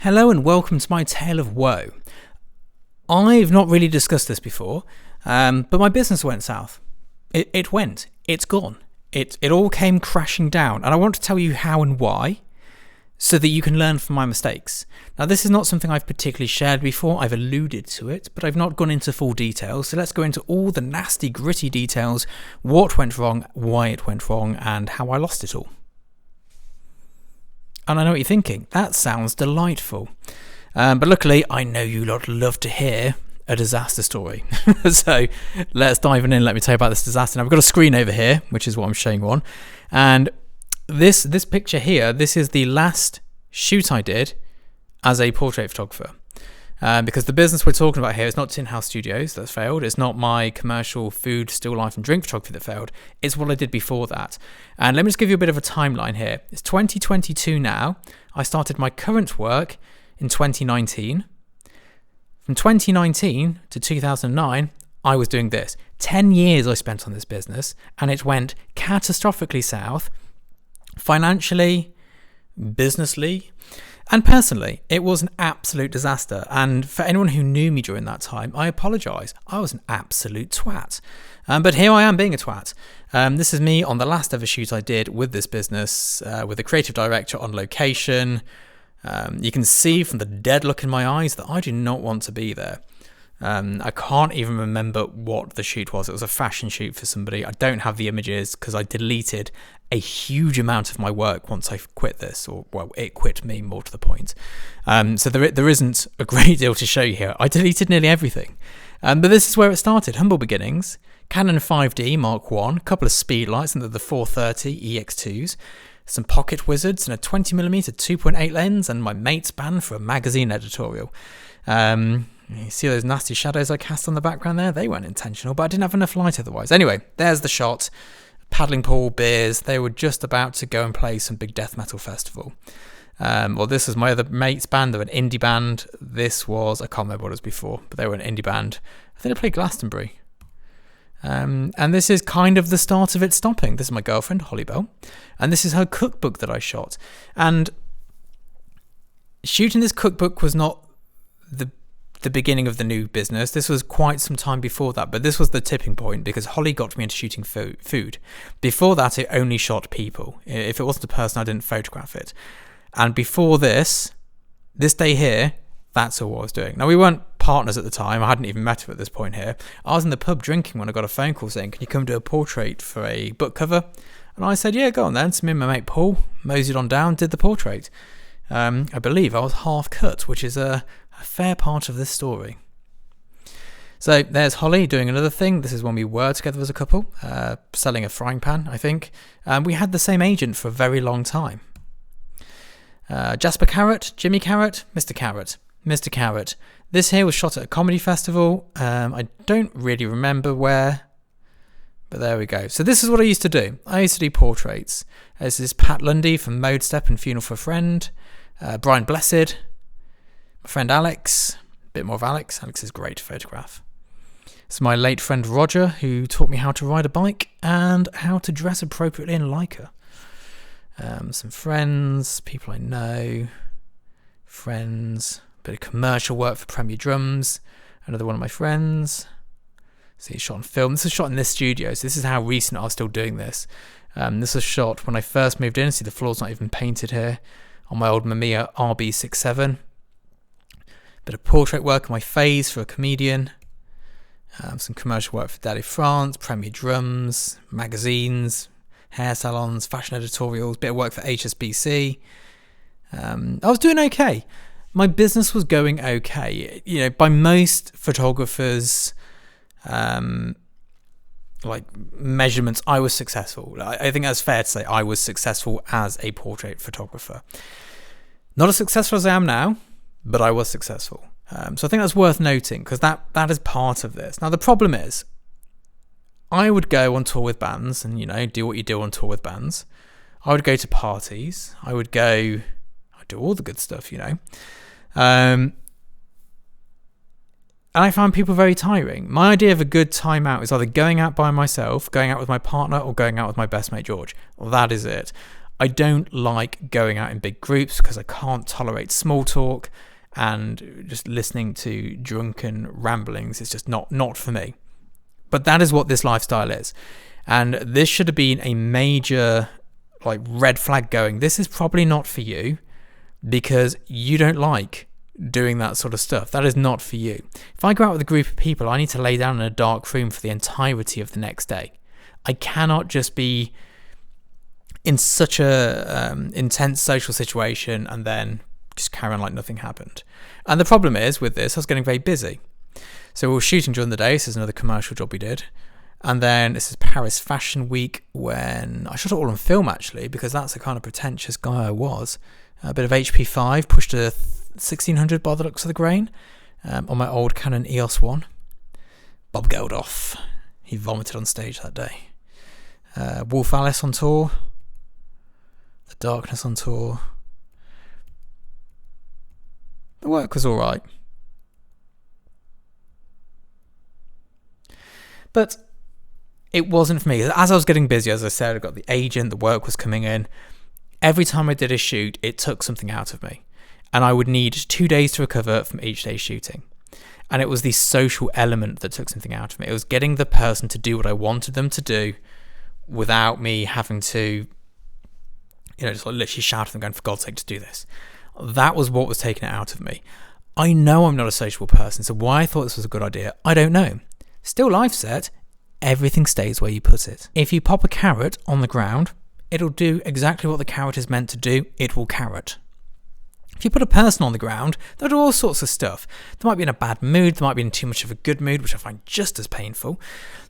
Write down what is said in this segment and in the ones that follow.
Hello and welcome to my tale of woe. I've not really discussed this before, but my business went south. It's gone. It all came crashing down, and I want to tell you how and why, so that you can learn from my mistakes. Now, this is not something I've particularly shared before. I've alluded to it, but I've not gone into full detail. So let's go into all the nasty, gritty details, what went wrong, why it went wrong, and how I lost it all. And I know what you're thinking. That sounds delightful. But luckily, I know you lot love to hear a disaster story. So let's dive in and let me tell you about this disaster. Now, I've got a screen over here, which is what I'm showing you on. And this picture here, this is the last shoot I did as a portrait photographer. Because the business we're talking about here is not Tin House Studios that failed. It's not my commercial food, still life and drink photography that failed. It's what I did before that. And let me just give you a bit of a timeline here. It's 2022 now. I started my current work in 2019. From 2019 to 2009, I was doing this. 10 years I spent on this business, and it went catastrophically south, financially, businessly, and personally. It was an absolute disaster. And for anyone who knew me during that time, I apologise. I was an absolute twat. But here I am being a twat. This is me on the last ever shoot I did with this business, with a creative director on location. You can see from the dead look in my eyes that I do not want to be there. I can't even remember what the shoot was. It was a fashion shoot for somebody. I don't have the images because I deleted a huge amount of my work once I quit this, or well, it quit me, more to the point. So there isn't a great deal to show you here. I deleted nearly everything. But this is where it started. Humble beginnings. Canon 5D Mark I, a couple of speed lights and the 430 EX2s, some pocket wizards and a 20mm 2.8 lens, and my mate's band for a magazine editorial. You see those nasty shadows I cast on the background there? They weren't intentional, but I didn't have enough light otherwise. Anyway, there's the shot. Paddling pool, beers. They were just about to go and play some big death metal festival. Well, this was my other mate's band. They were an indie band. This was, I can't remember what it was before, but they were an indie band. I think they played Glastonbury. And this is kind of the start of it stopping. This is my girlfriend, Holly Bell, and this is her cookbook that I shot. And shooting this cookbook was not the beginning of the new business. This was quite some time before that, but this was the tipping point because Holly got me into shooting food. Before that, it only shot people. If it wasn't a person, I didn't photograph it. And before this day here, that's all I was doing. Now, we weren't partners at the time. I hadn't even met her at this point here. I was in the pub drinking when I got a phone call saying, "Can you come do a portrait for a book cover?" And I said, "Yeah, go on then." So me and my mate Paul moseyed on down, did the portrait. I believe I was half cut, which is a fair part of this story. So there's Holly doing another thing. This is when we were together as a couple, selling a frying pan, I think. We had the same agent for a very long time. Jasper Carrot, Jimmy Carrot, Mr. Carrot. Mr. Carrot. This here was shot at a comedy festival. I don't really remember where, but there we go. So this is what I used to do. I used to do portraits. This is Pat Lundy from Mode Step and Funeral for a Friend. Brian Blessed. My friend Alex. A bit more of Alex. Alex is great to photograph. It's my late friend Roger, who taught me how to ride a bike and how to dress appropriately in Leica. Some friends, people I know, friends, bit of commercial work for Premier Drums, another one of my friends. See, shot on film. This was shot in this studio, so this is how recent I was still doing this. This was shot when I first moved in. See, the floor's not even painted here, on my old Mamiya RB67. Bit of portrait work on my face for a comedian. Some commercial work for Daddy France, Premier Drums, magazines, hair salons, fashion editorials, bit of work for HSBC. I was doing okay. My business was going okay. You know, by most photographers' measurements, I was successful. I think that's fair to say I was successful as a portrait photographer. Not as successful as I am now, but I was successful. So I think that's worth noting because that is part of this. Now, the problem is, I would go on tour with bands and, do what you do on tour with bands. I would go to parties. I'd do all the good stuff, And I found people very tiring. My idea of a good time out is either going out by myself, going out with my partner, or going out with my best mate George. Well, that is it. I don't like going out in big groups because I can't tolerate small talk, and just listening to drunken ramblings is just not for me. But that is what this lifestyle is. And this should have been a major red flag going, this is probably not for you because you don't like doing that sort of stuff. That is not for you. If I go out with a group of people, I need to lay down in a dark room for the entirety of the next day. I cannot just be in such a intense social situation and then just carry on like nothing happened. And the problem is with this, I was getting very busy. So we were shooting during the day. This is another commercial job we did. And then this is Paris Fashion Week, when I shot it all on film actually, because that's the kind of pretentious guy I was. A bit of HP5, pushed a 1600 by the looks of the grain on my old Canon EOS 1. Bob Geldof, he vomited on stage that day. Wolf Alice on tour. The Darkness on tour. The work was alright. But it wasn't for me. As I was getting busy, as I said, I got the agent, the work was coming in. Every time I did a shoot, it took something out of me. And I would need 2 days to recover from each day's shooting. And it was the social element that took something out of me. It was getting the person to do what I wanted them to do without me having to, just literally shout at them going, for God's sake, just do this. That was what was taking it out of me. I know I'm not a sociable person, so why I thought this was a good idea, I don't know. Still life set, everything stays where you put it. If you pop a carrot on the ground, it'll do exactly what the carrot is meant to do, it will carrot. If you put a person on the ground, they'll do all sorts of stuff. They might be in a bad mood, they might be in too much of a good mood, which I find just as painful.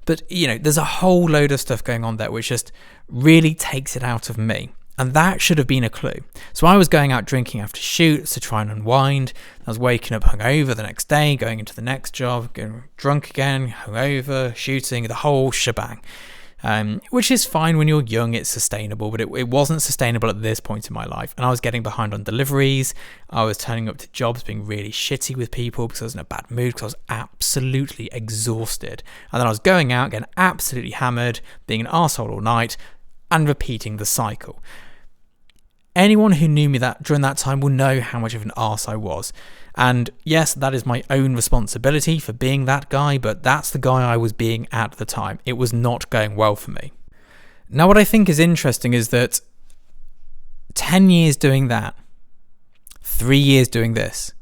But, there's a whole load of stuff going on there which just really takes it out of me. And that should have been a clue. So I was going out drinking after shoots to try and unwind. I was waking up hungover the next day, going into the next job, getting drunk again, hungover, shooting, the whole shebang. Which is fine when you're young, it's sustainable, but it wasn't sustainable at this point in my life. And I was getting behind on deliveries. I was turning up to jobs being really shitty with people because I was in a bad mood, because I was absolutely exhausted. And then I was going out, getting absolutely hammered, being an arsehole all night, and repeating the cycle. Anyone who knew me that during that time will know how much of an arse I was. And yes, that is my own responsibility for being that guy, but that's the guy I was being at the time. It was not going well for me. Now, what I think is interesting is that 10 years doing that, 3 years doing this.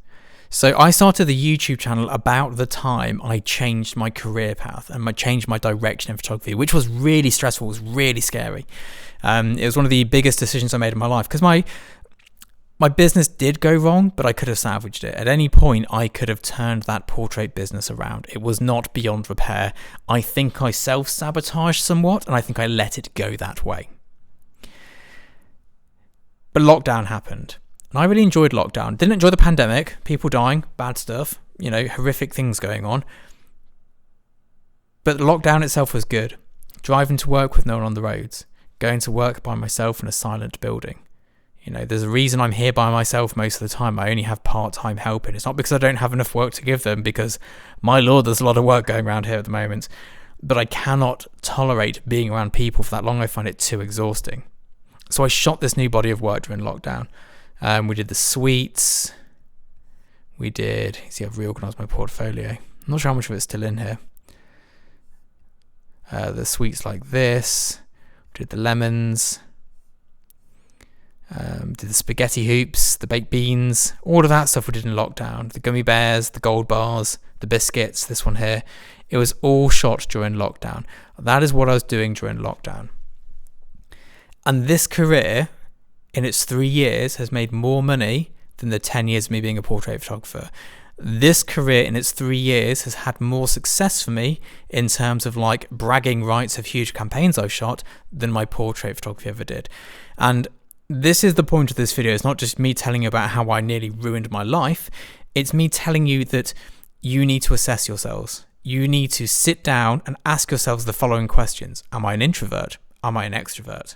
So I started the YouTube channel about the time I changed my career path and I changed my direction in photography, which was really stressful, was really scary. It was one of the biggest decisions I made in my life because my business did go wrong, but I could have salvaged it. At any point, I could have turned that portrait business around. It was not beyond repair. I think I self-sabotaged somewhat, and I think I let it go that way. But lockdown happened. And I really enjoyed lockdown. Didn't enjoy the pandemic, people dying, bad stuff, horrific things going on. But lockdown itself was good. Driving to work with no one on the roads. Going to work by myself in a silent building. There's a reason I'm here by myself most of the time. I only have part-time help, and it's not because I don't have enough work to give them, because, my lord, there's a lot of work going around here at the moment. But I cannot tolerate being around people for that long. I find it too exhausting. So I shot this new body of work during lockdown. We did the suites. I've reorganised my portfolio. I'm not sure how much of it's still in here. The suites like this. We did the lemons. Did the spaghetti hoops, the baked beans, all of that stuff we did in lockdown. The gummy bears, the gold bars, the biscuits, this one here. It was all shot during lockdown. That is what I was doing during lockdown. And this career, in its 3 years, has made more money than the 10 years of me being a portrait photographer. This career in its 3 years has had more success for me in terms of bragging rights of huge campaigns I've shot than my portrait photography ever did. And this is the point of this video. It's not just me telling you about how I nearly ruined my life. It's me telling you that you need to assess yourselves. You need to sit down and ask yourselves the following questions. Am I an introvert? Am I an extrovert?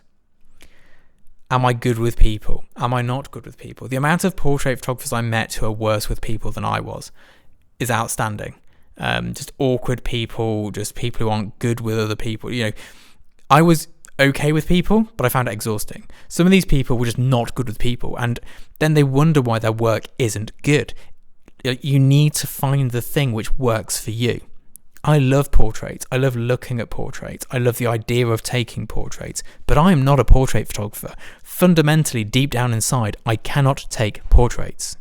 Am I good with people? Am I not good with people? The amount of portrait photographers I met who are worse with people than I was is outstanding. Just awkward people, just people who aren't good with other people. okay with people, but I found it exhausting. Some of these people were just not good with people, and then they wonder why their work isn't good. You need to find the thing which works for you. I love portraits. I love looking at portraits. I love the idea of taking portraits, but I am not a portrait photographer. Fundamentally, deep down inside, I cannot take portraits.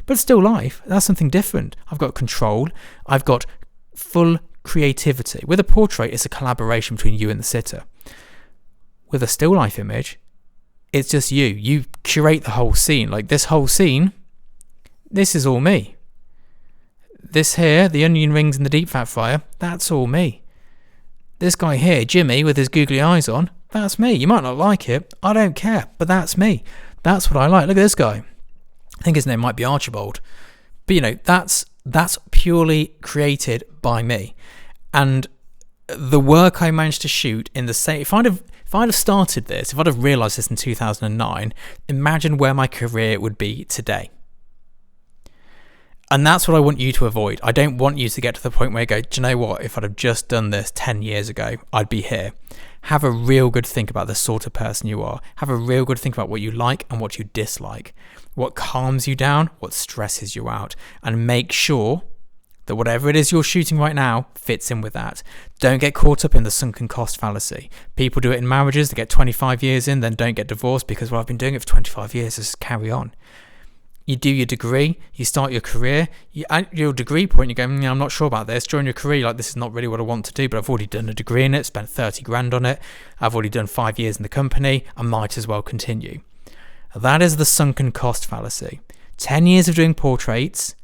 But still life, that's something different. I've got control. I've got full creativity. With a portrait, it's a collaboration between you and the sitter. With a still life image, it's just you. You curate the whole scene. Like this whole scene, this is all me. This here, the onion rings and the deep fat fryer, that's all me. This guy here, Jimmy, with his googly eyes on, that's me. You might not like it. I don't care, but that's me. That's what I like. Look at this guy. I think his name might be Archibald. But that's purely created by me. And the work I managed to shoot in the same... If I'd have started this, if I'd have realised this in 2009, imagine where my career would be today. And that's what I want you to avoid. I don't want you to get to the point where you go, do you know what? If I'd have just done this 10 years ago, I'd be here. Have a real good think about the sort of person you are. Have a real good think about what you like and what you dislike. What calms you down, what stresses you out. And make sure that whatever it is you're shooting right now fits in with that. Don't get caught up in the sunken cost fallacy. People do it in marriages. They get 25 years in, then don't get divorced because, well, I've been doing it for 25 years. Just carry on. You do your degree, you start your career, at your degree point, you go, I'm not sure about this. During your career, you're like, this is not really what I want to do, but I've already done a degree in it, spent 30 grand on it. I've already done 5 years in the company. I might as well continue. That is the sunken cost fallacy. 10 years of doing portraits,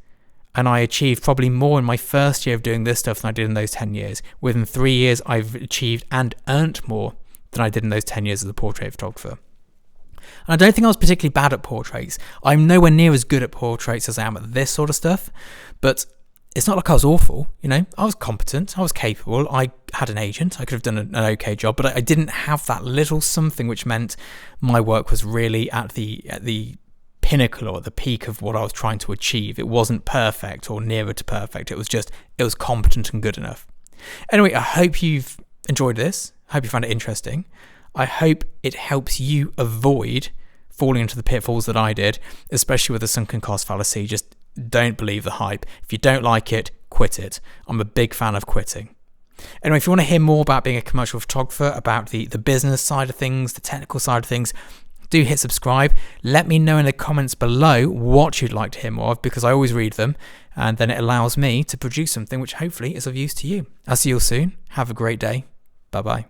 and I achieved probably more in my first year of doing this stuff than I did in those 10 years. Within 3 years, I've achieved and earned more than I did in those 10 years as a portrait photographer. And I don't think I was particularly bad at portraits. I'm nowhere near as good at portraits as I am at this sort of stuff, but it's not like I was awful, I was competent, I was capable, I had an agent, I could have done an okay job, but I didn't have that little something which meant my work was really at the pinnacle or the peak of what I was trying to achieve. It wasn't perfect or nearer to perfect, it was competent and good enough. Anyway, I hope you've enjoyed this, I hope you found it interesting. I hope it helps you avoid falling into the pitfalls that I did, especially with the sunken cost fallacy. Just don't believe the hype. If you don't like it, quit it. I'm a big fan of quitting. Anyway, if you want to hear more about being a commercial photographer, about the business side of things, the technical side of things, do hit subscribe. Let me know in the comments below what you'd like to hear more of, because I always read them, and then it allows me to produce something which hopefully is of use to you. I'll see you all soon. Have a great day. Bye-bye.